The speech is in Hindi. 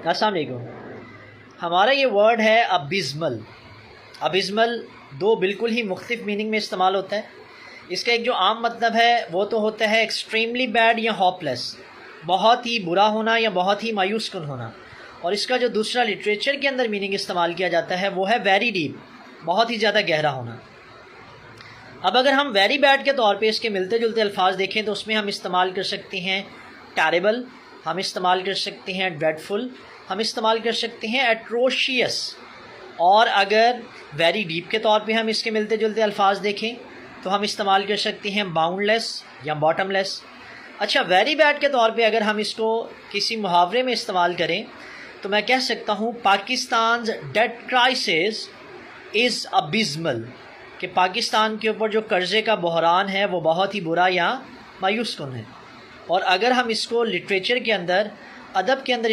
अस्सलाम वालेकुम। हमारा ये वर्ड है अबिज़मल। अबिज़मल दो बिल्कुल ही मुख्तलिफ मीनिंग में इस्तेमाल होता है। इसका एक जो आम मतलब है वो तो होता है एक्सट्रीमली बैड या होपलेस, बहुत ही बुरा होना या बहुत ही मायूस कुन होना। और इसका जो दूसरा लिटरेचर के अंदर मीनिंग इस्तेमाल किया जाता है वो है वेरी डीप, बहुत ही ज़्यादा गहरा होना। अब अगर हम वेरी बैड के तौर पे इसके मिलते जुलते अल्फाज देखें तो उसमें हम इस्तेमाल कर सकते हैं टेरेबल, हम इस्तेमाल कर सकते हैं ड्रेडफुल, हम इस्तेमाल कर सकते हैं एट्रोशियस। और अगर वेरी डीप के तौर पे हम इसके मिलते जुलते अल्फाज देखें तो हम इस्तेमाल कर सकते हैं बाउंडलेस या बॉटमलेस। अच्छा, वेरी बैड के तौर पे अगर हम इसको किसी मुहावरे में इस्तेमाल करें तो मैं कह सकता हूँ पाकिस्तान डेट क्राइसिस इज़ अबिज़मल, कि पाकिस्तान के ऊपर जो कर्ज़े का बहरान है वो बहुत ही बुरा या मायूस कुन है। और अगर हम इसको लिटरेचर के अंदर, अदब के अंदर